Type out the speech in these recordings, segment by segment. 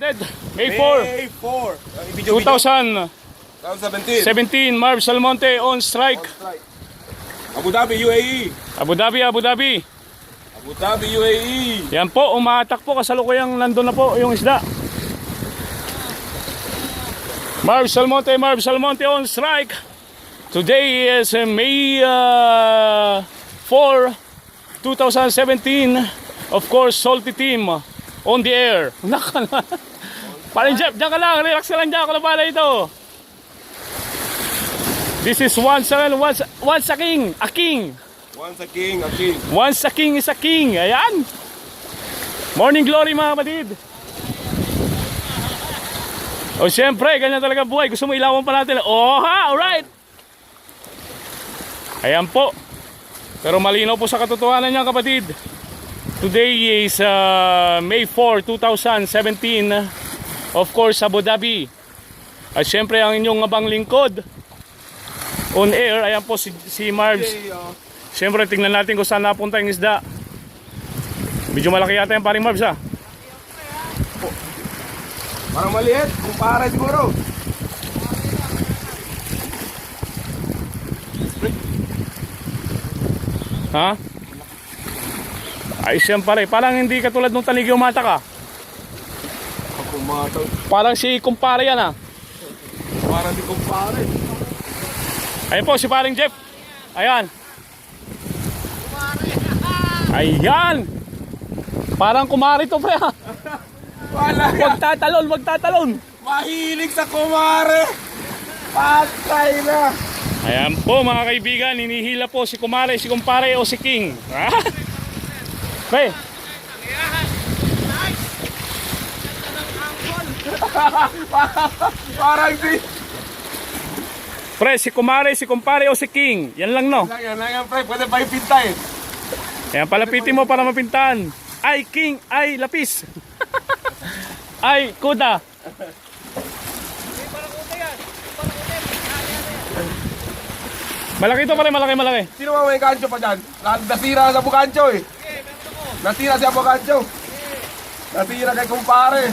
May 4, May 4. 2017, Marv Salmonte on strike. Abu Dhabi, UAE. Abu Dhabi. Abu Dhabi, UAE. Yan po, umaatak po, kasalukuyang nandun na po yung isda. Marv Salmonte on strike. Today is May 4, 2017. Of course, Salty Team on the air. Parang Jeff, dyan ka lang, relax ka lang dyan, ako na pala ito. This is once a king. Once a king is a king. Ayan. Morning glory mga kapatid. O siyempre, ganyan talaga buhay. Gusto mo ilawan pa natin. Oh ha, alright. Ayan po. Pero malinaw po sa katotohanan niya kapatid. Today is May 4, 2017. Of course, Abu Dhabi. At siyempre ang inyong abang lingkod on air, ayan po si Marvs. Siyempre tingnan natin kung saan napunta yung isda. Medyo malaki yata yung paring Marvs ha. Parang maliit, kumpara siguro. Ha? Ay siyempre, parang hindi katulad nung taligyo mata ka. Parang si kumpare yan ha. Parang si kumpare. Ayan po si paring Jeff. Ayan. Ayan. Parang kumare to pre ha. Wag tatalon. Mahilig sa kumare. Patay na. Ayan po mga kaibigan, hinihila po si kumare, si kumpare o si king. Ha? Pre. Parang si... Pre, si kumare, si kumpare o si king. Yan lang no. Yan lang pre, pwede pa ipinta eh. Ayan, palapitin mo para mapintahan. Ay king, ay lapis. Ay kuda. Malaki to pare, malaki. Sino ba may kancho pa dyan? Nasira sa bukancho eh. Nasira si Abokancho. Nasira kay kumpare.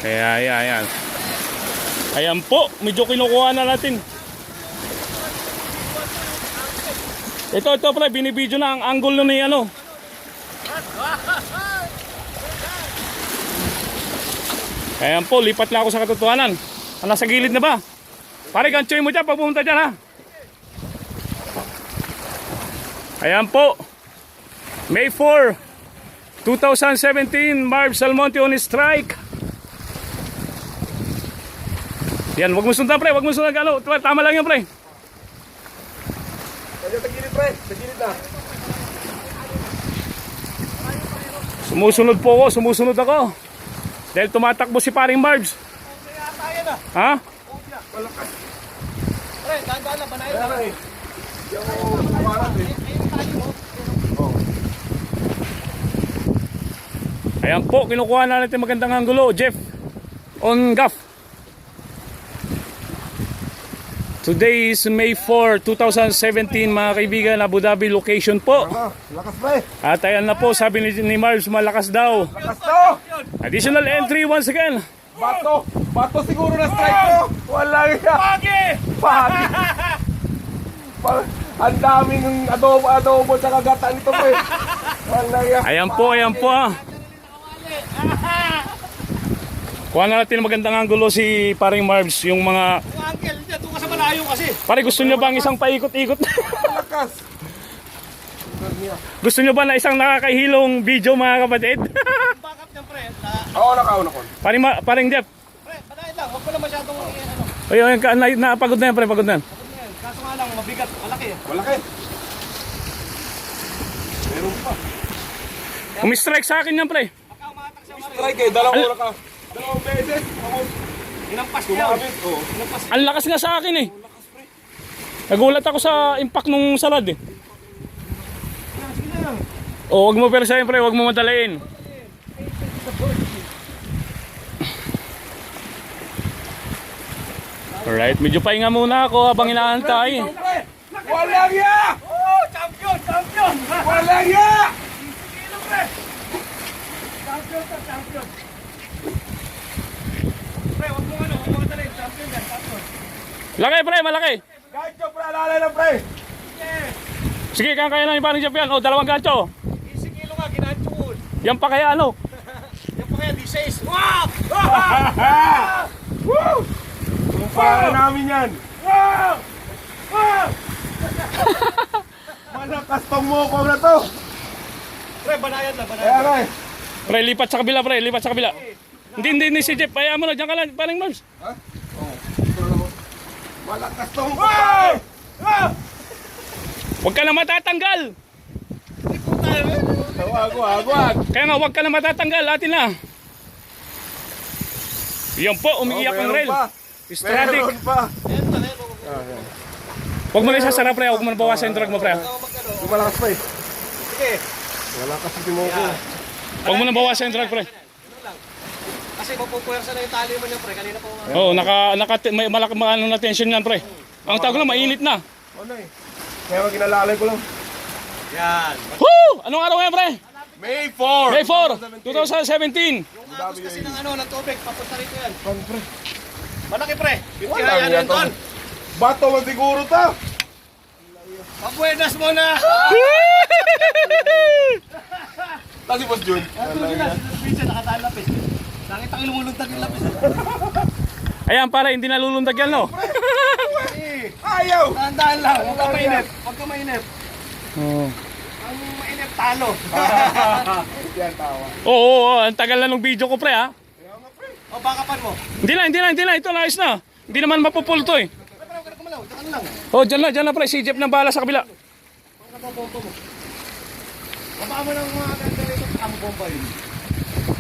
Kaya ayan. Ayan po, medyo kinukuha na natin. Ito pre, binibidyo na ang angle ni ano. Ayan po, lipat na ako sa katotohanan. Nasa gilid na ba? Pare, ganchoy mo dyan pag pumunta dyan ha. Ayan po. May 4, 2017, Marv Salmonte on strike. Yan, wag mo sundan pre, wag mo sundan ano. Tama lang yan pre. Kaya sa gilid pre, sa gilid na. Sumusunod po ako, sumusunod ako. Dahil tumatakbo si paring Marvs. Ha? Malakas. Pre, dahan-dahan na, banayin na. Yung kumpara eh. Ayan po, kinukuha na natin magandang anggulo, Jeff. On gaff. Today is May 4, 2017 mga kaibigan, Abu Dhabi location po. Lakas pre. At ayan na po, sabi ni Marvs, malakas daw. Lakas to. Additional entry once again. Bato siguro na strike to. Wala nga. Pagi. Ang daming adobo sa kagatan ito pre. Wala nga. Ayan po ha. Kuha na natin magandang anggulo si paring Marvs, yung mga... Uncle, dito ka sa malayo kasi. Pare, gusto nyo bang isang paikot-ikot? Lakas. Gusto nyo ba na isang nakakahilong video mga kapatid? Backup niyan, pre. Oo, nakauna ko. Paring Jeff. Pre, banayin lang. Huwag mo lang masyadong ano. Ayun, napagod na yan pre, pagod na yan. Kaso nga lang, mabigat. Malaki eh. Malaki. Meron pa. Umi-strike sa akin yan pre. Baka umatak siya, Mari. Strike eh, dalawang beses. Inampas niya. Kumabit. Oo. Ang lakas nga sa akin eh. Nagulat ako sa impact nung salad eh. O, wag mo pero siyempre, wag mo madalain. Alright, medyo pahinga muna ako habang inaantay. Walang ya! Oh, champion! Walang ya! Pre, huwag mo talin. Champion yan, champion. Laki pre, malaki. Gancho, pre. Alalay lang, pre. Sige, kaya lang yung parang champion. O, dalawang gancho. 15 kilo nga, ginanchuon. Yan pa kaya ano? Yan pa kaya, 16. Wow! Woo! Kumpare namin yan. Wow! Wow! Malakas tong moko na to. Pre, banayan lang, Kaya banayan. nga eh. Pre, lipat sa kabila pre, lipat sa kabila. Hindi si Jeff. Kaya mo na, dyan ka lang, parang Mars. Malakas tong moko. Huwag ka na matatanggal. Wag. Kaya nga, huwag ka na matatanggal. Atin na. Yan po, umiiyak ang rail. Stratic. Meron pa. Huwag mo na isasara pre, huwag mo na bawasan yung drag mo pre. Yung malakas pa eh. Sige. Malakas yung moko. Huwag mo na bawasan yung drag pre. Kasi mapupuwersa na yung tali mo niya, pre. Kanina pa nga. Oo, may malaki ano na tension yan pre. Ang tawag lang, mainit na. Ano eh. Kaya ginalalay ko lang. Yan. Woo! Anong araw yan pre? May 4. May 4, 2017. Yung agos kasi ng tubig, papunta rito yan. Pre. Malaki, pre. Yung Wala kaya yan yan to. doon. Bato man siguro ta. Pabuenas mo na. Kasi Boss Jun. Pinsan, nakataan lapis. Nakita ko lumuluntag yung lapis. Ayan para hindi nalulundag yan no. Ayaw. Tandaan lang, huwag ka mainip. Huwag ka mainip. Oo. Ang mainip, talo. Yan tawa. Oo, ang tagal na ng video ko pre ha. O, bakapan mo. Hindi na, ito naayos na. Hindi naman mapupul to eh. Pre, huwag ka na kumalaw. Diyan lang. Oh, dyan na pre, si Jeff nang bahala sa kabila. Huwag ka bomba mo. Baba mo ng mga ganda rito. Ang bomba yun.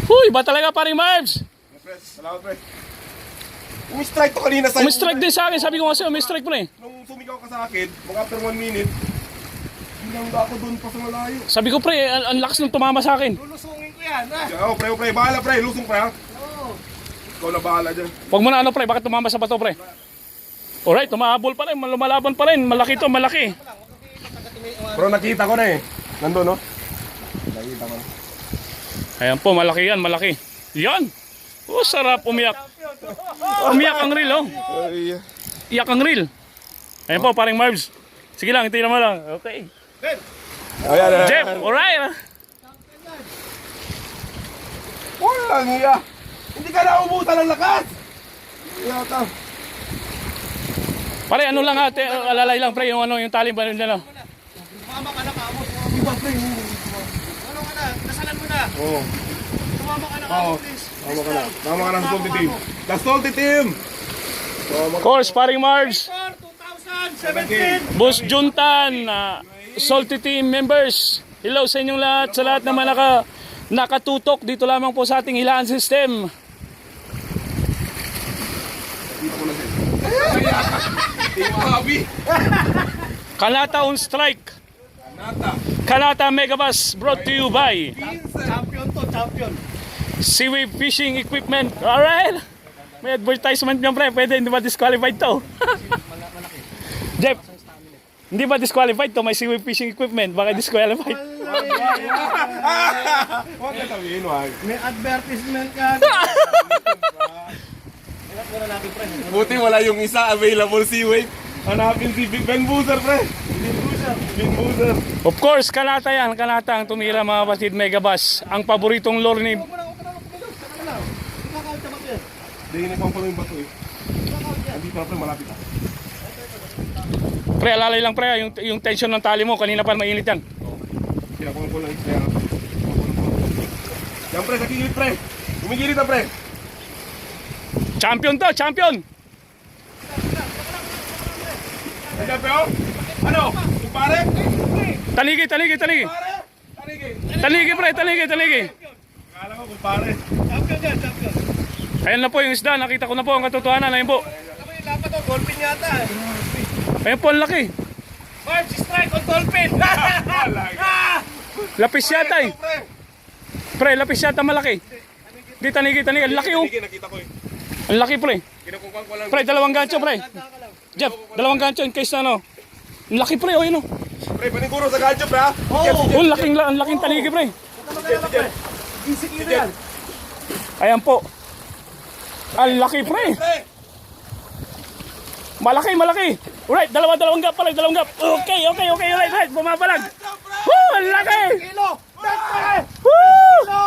Huy, ba talaga paring Marbs? Pre, salamat pre. Umi-strike to kanina sa Umistrike din sa akin, sabi ko kasi umistrike pre. Nung sumigaw ka sa akin, mga after 1 minute, hinangga ako doon pa sa malayo. Sabi ko pre, ang lakas nung tumama sa akin. Lulusungin ko yan, ha? Oo, pre, bahala pre, lusong pre ha. Oo. Ikaw na bahala dyan. Huwag mo na ano pre, bakit tumama sa bato pre? Alright, tumahabol pa rin, lumalaban pa rin. Malaki to, malaki. Bro, nakita ko na eh. Nandun no? Nakita ko na. Ayan po, malaki yan, malaki. Yan. Oh, sarap umiyak. Umiyak ang reel oh. Ay, Iyak ang reel. Ayan po, paring Marbs. Sige lang, tingnan mo lang. Okay. ayan. Jeff, alright. Walang iya. Hindi ka naubusan ng lakas. Yata. Pare, ano lang ate, alalay lang pre, yung tali ba nila. Tumama ka na, kaamos. Iba pre. Ano ka na? Nasalan mo na. Oo. Tumama ka na, Oo. kaamos, please. Tama ka na. Tama ka na sa salty team. The salty team. Course, paring Marbs. 2017. Boss Juntan, Salty Team members. Hello sa inyong lahat, sa lahat naman nakatutok dito lamang po sa ating hilaan system. Team Bobby. Kanata on strike. Nata. Kanata Megabus brought to you by Champion to, champion. Seaway Fishing Equipment. Alright? May advertisement niyan pre, pwede hindi ba disqualified to? Jeff, hindi ba disqualified to? May Seaway Fishing Equipment, baka disqualified. Huwag ka sabihin, wag. May advertisement ka. Ingat muna natin, pre. Buti wala yung isa available seaway. Hanapin si Ben Boozer, pre. Ben Boozer. Of course, Kanata yan, Kanata ang tumira mga kapatid Megabus. Ang paboritong lure ni Huwag mo na, huwag ka na, huwag ka na. Saka na lang. Ikakaw tamat yan. Hindi pa pala yung bato eh. Andito na pre, malapit na. Pre, alalay lang pre, yung tension ng tali mo, kanina pa mainit yan. Kinakuha ko lang. Yan pre, sa kigilid pre. Umigilid na pre. Champion to, champion! Nandiyan pre oh. Ano? Yung pare? Taligi. Pare? Tanigi. Taligi. Akala ko kung pare. Champion yan, champion. Ayan na po yung isda, nakita ko na po ang katotohanan. Ayun po. Kami dapat to, golpin yata. Ayun po, ang laki. March, strike on dolphin. Lapis yata eh. Pre. Pre, lapis yata malaki. Di, taligi. Ang laki oh. Sige, nakita ko eh. Ang laki pre. Kinukuha ko lang. Pre, dalawang gancho pre. Jeff, dalawang gancho in case na ano. Ang laki pre, oh yun oh. Pre, paniguro sa gadget pre ha. Oh, ang laking taligi pre. Easy kilo yan. Ayan po. Ang laki, pre. Malaki. Alright, dalawang gap pala, dalawang gap. Okay. Alright. Bumabalag. Woo, ang laki. Kilo! 20! Woo! Kilo!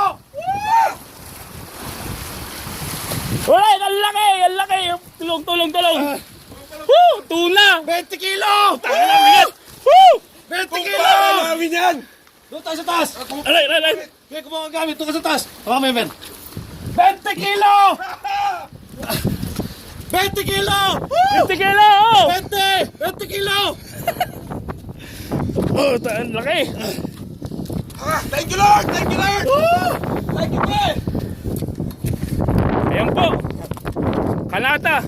Alright, ang laki. Tulong. Woo, tuna. 20 kilo! Ang bigat. Woo! 20 kilo! namin yan! Doon tayo sa taas! Alright. Kaya kung mga gamit, doon ka sa taas! Baka may men! 20 kilo! 20 kilo! 50 kilo. 20 kilo! Oh, ang laki. Thank you, Lord! Thank you, Lord! Thank you, Lord! Ayan po. Kanata.